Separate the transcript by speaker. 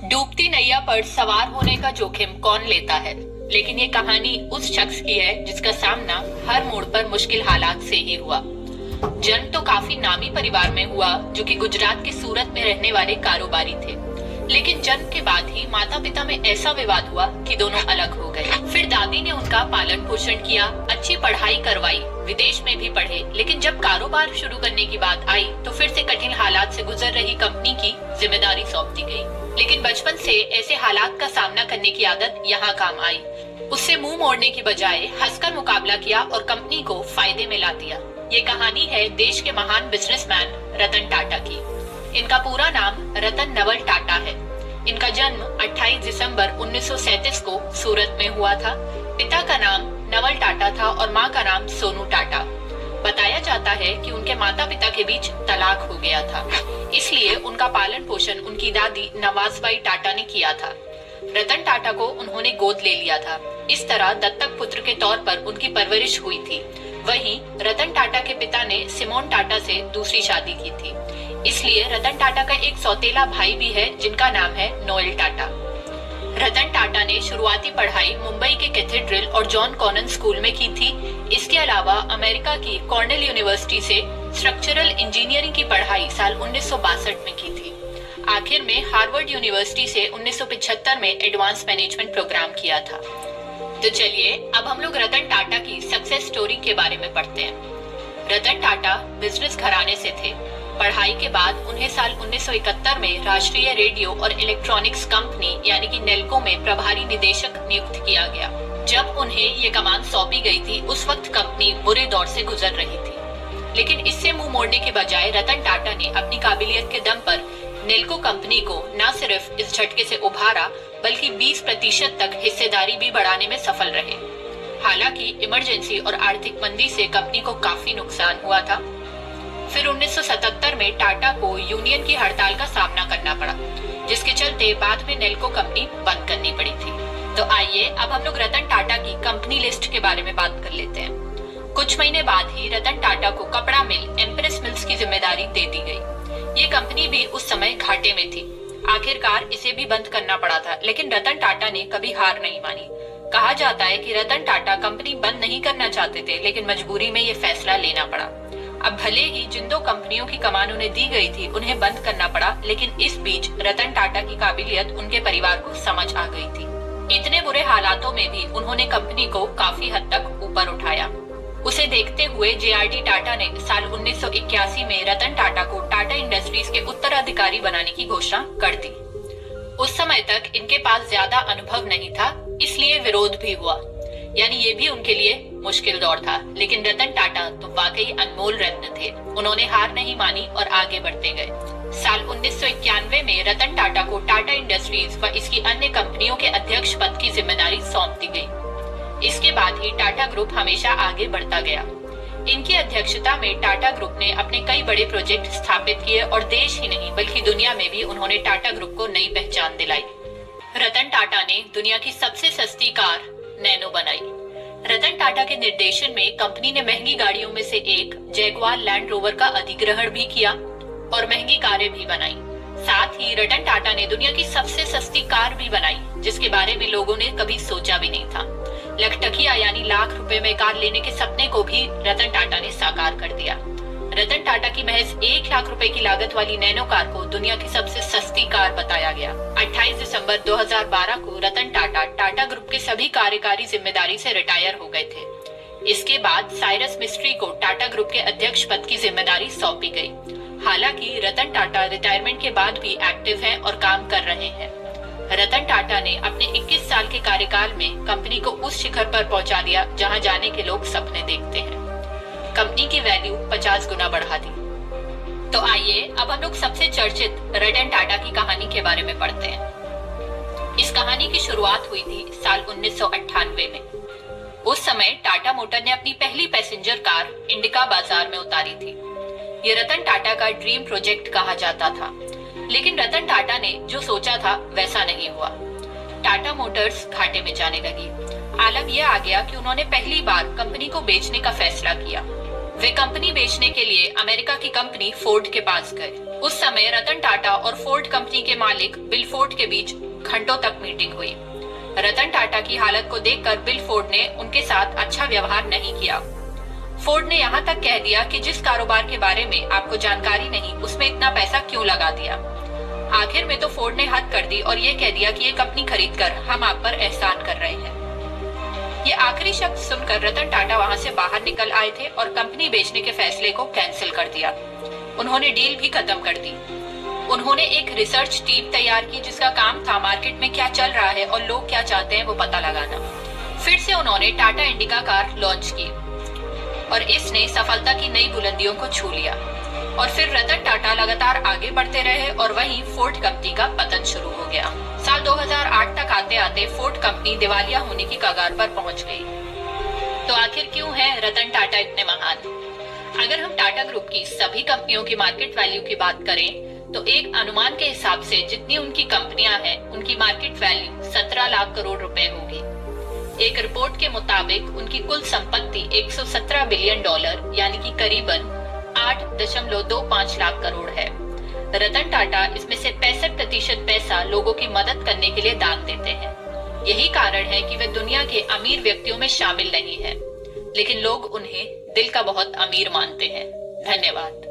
Speaker 1: डूबती नैया पर सवार होने का जोखिम कौन लेता है, लेकिन ये कहानी उस शख्स की है जिसका सामना हर मोड़ पर मुश्किल हालात से ही हुआ। जन्म तो काफी नामी परिवार में हुआ जो कि गुजरात के सूरत में रहने वाले कारोबारी थे, लेकिन जन्म के बाद ही माता पिता में ऐसा विवाद हुआ कि दोनों अलग हो गए। फिर दादी ने उनका पालन पोषण किया, अच्छी पढ़ाई करवाई, विदेश में भी पढ़े, लेकिन जब कारोबार शुरू करने की बात आई तो फिर से कठिन हालात से गुजर रही कंपनी की जिम्मेदारी सौंप दी गई। लेकिन बचपन से ऐसे हालात का सामना करने की आदत यहाँ काम आई। उससे मुंह मोड़ने की बजाय हंसकर मुकाबला किया और कंपनी को फायदे में ला दिया। ये कहानी है देश के महान बिजनेसमैन रतन टाटा की। इनका पूरा नाम रतन नवल टाटा है। इनका जन्म 28 दिसंबर 1937 को सूरत में हुआ था। पिता का नाम नवल टाटा था और माँ का नाम सोनू टाटा। बताया जाता है कि उनके माता पिता के बीच तलाक हो गया था, इसलिए उनका पालन पोषण उनकी दादी नवाजबाई टाटा ने किया था। रतन टाटा को उन्होंने गोद ले लिया था। इस तरह दत्तक पुत्र के तौर पर उनकी परवरिश हुई थी। वहीं रतन टाटा के पिता ने सिमोन टाटा से दूसरी शादी की थी, इसलिए रतन टाटा का एक सौतेला भाई भी है जिनका नाम है नोएल टाटा। रतन टाटा ने शुरुआती पढ़ाई मुंबई के कैथेड्रल और जॉन कॉनन स्कूल में की थी। इसके अलावा अमेरिका की कॉर्नेल यूनिवर्सिटी से स्ट्रक्चरल इंजीनियरिंग की पढ़ाई साल 1962 में की थी। आखिर में हार्वर्ड यूनिवर्सिटी से 1975 में एडवांस मैनेजमेंट प्रोग्राम किया था। तो चलिए अब हम लोग रतन टाटा की सक्सेस स्टोरी के बारे में पढ़ते हैं। रतन टाटा बिजनेस घराने से थे। पढ़ाई के बाद उन्हें साल 1971 में राष्ट्रीय रेडियो और इलेक्ट्रॉनिक्स कंपनी यानी कि नेल्को में प्रभारी निदेशक नियुक्त किया गया। जब उन्हें ये कमान सौंपी गई थी उस वक्त कंपनी बुरे दौर से गुजर रही थी, लेकिन इससे मुंह मोड़ने के बजाय रतन टाटा ने अपनी काबिलियत के दम पर नेल्को कंपनी को न सिर्फ इस झटके से उभारा बल्कि 20% तक हिस्सेदारी भी बढ़ाने में सफल रहे। हालांकि इमरजेंसी और आर्थिक मंदी से कंपनी को काफी नुकसान हुआ था। फिर 1977 में टाटा को यूनियन की हड़ताल का सामना करना पड़ा, जिसके चलते बाद में नेल्को कंपनी बंद करनी पड़ी थी। तो आइए अब हम लोग रतन टाटा की कंपनी लिस्ट के बारे में बात कर लेते हैं। कुछ महीने बाद ही रतन टाटा को कपड़ा मिल एम्प्रेस मिल्स की जिम्मेदारी दे दी गई। ये कंपनी भी उस समय घाटे में थी। आखिरकार इसे भी बंद करना पड़ा था, लेकिन रतन टाटा ने कभी हार नहीं मानी। कहा जाता है कि रतन टाटा कंपनी बंद नहीं करना चाहते थे, लेकिन मजबूरी में ये फैसला लेना पड़ा। अब भले ही जिन दो कंपनियों की कमान उन्हें दी गई थी उन्हें बंद करना पड़ा, लेकिन इस बीच रतन टाटा की काबिलियत उनके परिवार को समझ आ गई थी। इतने बुरे हालातों में भी उन्होंने कंपनी को काफी हद तक ऊपर उठाया। उसे देखते हुए जेआरडी टाटा ने साल 1981 में रतन टाटा को टाटा इंडस्ट्रीज के उत्तराधिकारी बनाने की घोषणा कर दी। उस समय तक इनके पास ज्यादा अनुभव नहीं था, इसलिए विरोध भी हुआ, यानी ये भी उनके लिए मुश्किल दौर था। लेकिन रतन टाटा तो वाकई अनमोल रत्न थे। उन्होंने हार नहीं मानी और आगे बढ़ते गए। साल 1991 में रतन टाटा को टाटा इंडस्ट्रीज व इसकी अन्य कंपनियों के अध्यक्ष पद की जिम्मेदारी सौंप दी गई। इसके बाद ही टाटा ग्रुप हमेशा आगे बढ़ता गया। इनकी अध्यक्षता में टाटा ग्रुप ने अपने कई बड़े प्रोजेक्ट स्थापित किए और देश ही नहीं बल्कि दुनिया में भी उन्होंने टाटा ग्रुप को नई पहचान दिलाई। रतन टाटा ने दुनिया की सबसे सस्ती कार नैनो बनाई। रतन टाटा के निर्देशन में कंपनी ने महंगी गाड़ियों में से एक जैगुआर लैंड रोवर का अधिग्रहण भी किया और महंगी कारें भी बनाई। साथ ही रतन टाटा ने दुनिया की सबसे सस्ती कार भी बनाई, जिसके बारे में लोगों ने कभी सोचा भी नहीं था। लखटकिया यानी लाख रुपए में कार लेने के सपने को भी रतन टाटा ने साकार कर दिया। रतन टाटा की महज 1 लाख रुपए की लागत वाली नैनो कार को दुनिया की सबसे सस्ती कार बताया गया। 28 दिसंबर 2012 को रतन टाटा टाटा ग्रुप के सभी कार्यकारी जिम्मेदारी से रिटायर हो गए थे। इसके बाद साइरस मिस्ट्री को टाटा ग्रुप के अध्यक्ष पद की जिम्मेदारी सौंपी गई। हालांकि रतन टाटा रिटायरमेंट के बाद भी एक्टिव हैं और काम कर रहे हैं। रतन टाटा ने अपने 21 साल के कार्यकाल में कंपनी को उस शिखर पर पहुंचा दिया जहां जाने के लोग सपने देखते हैं। कंपनी की वैल्यू 50 गुना बढ़ा दी। तो आइए अब हम लोग सबसे चर्चित रतन टाटा की कहानी के बारे में पढ़ते हैं। इस कहानी की शुरुआत हुई थी साल 1998 में। उस समय टाटा मोटर ने अपनी पहली पैसेंजर कार इंडिका बाजार में उतारी थी। ये रतन टाटा का ड्रीम प्रोजेक्ट कहा जाता था, लेकिन रतन टाटा ने जो सोचा था वैसा नहीं हुआ। टाटा मोटर्स घाटे में जाने लगी। आलम यह आ गया कि उन्होंने पहली बार कंपनी को बेचने का फैसला किया। वे कंपनी बेचने के लिए अमेरिका की कंपनी फोर्ड के पास गए। उस समय रतन टाटा और फोर्ड कंपनी के मालिक बिल फोर्ड के बीच घंटों तक मीटिंग हुई। रतन टाटा की हालत को देखकर बिल फोर्ड ने उनके साथ अच्छा व्यवहार नहीं किया। फोर्ड ने यहाँ तक कह दिया कि जिस कारोबार के बारे में आपको जानकारी नहीं, उसमें इतना पैसा क्यों लगा दिया। आखिर में तो फोर्ड ने हद कर दी और ये कह दिया कि ये कंपनी खरीदकर हम आप पर एहसान कर रहे हैं। ये आखिरी शब्द सुनकर रतन टाटा वहां से बाहर निकल आए थे और कंपनी बेचने के फैसले को कैंसिल कर दिया। उन्होंने डील भी खत्म कर दी। उन्होंने एक रिसर्च टीम तैयार की जिसका काम था मार्केट में क्या चल रहा है और लोग क्या चाहते हैं वो पता लगाना। फिर से उन्होंने टाटा इंडिका कार लॉन्च की और इसने सफलता की नई बुलंदियों को छू लिया। और फिर रतन टाटा लगातार आगे बढ़ते रहे और वहीं फोर्ड कंपनी का पतन शुरू हो गया। साल 2008 तक आते आते फोर्ड कंपनी दिवालिया होने की कगार पर पहुंच गई। तो आखिर क्यों है रतन टाटा इतने महान? अगर हम टाटा ग्रुप की सभी कंपनियों की मार्केट वैल्यू की बात करें तो एक अनुमान के हिसाब से जितनी उनकी कंपनियां हैं उनकी मार्केट वैल्यू 17 लाख करोड़ रुपए होगी। एक रिपोर्ट के मुताबिक उनकी कुल संपत्ति 117 बिलियन डॉलर यानी कि करीबन 8.25 लाख करोड़ है। रतन टाटा इसमें से 65% पैसा लोगों की मदद करने के लिए दान देते हैं। यही कारण है कि वे दुनिया के अमीर व्यक्तियों में शामिल नहीं है, लेकिन लोग उन्हें दिल का बहुत अमीर मानते हैं। धन्यवाद।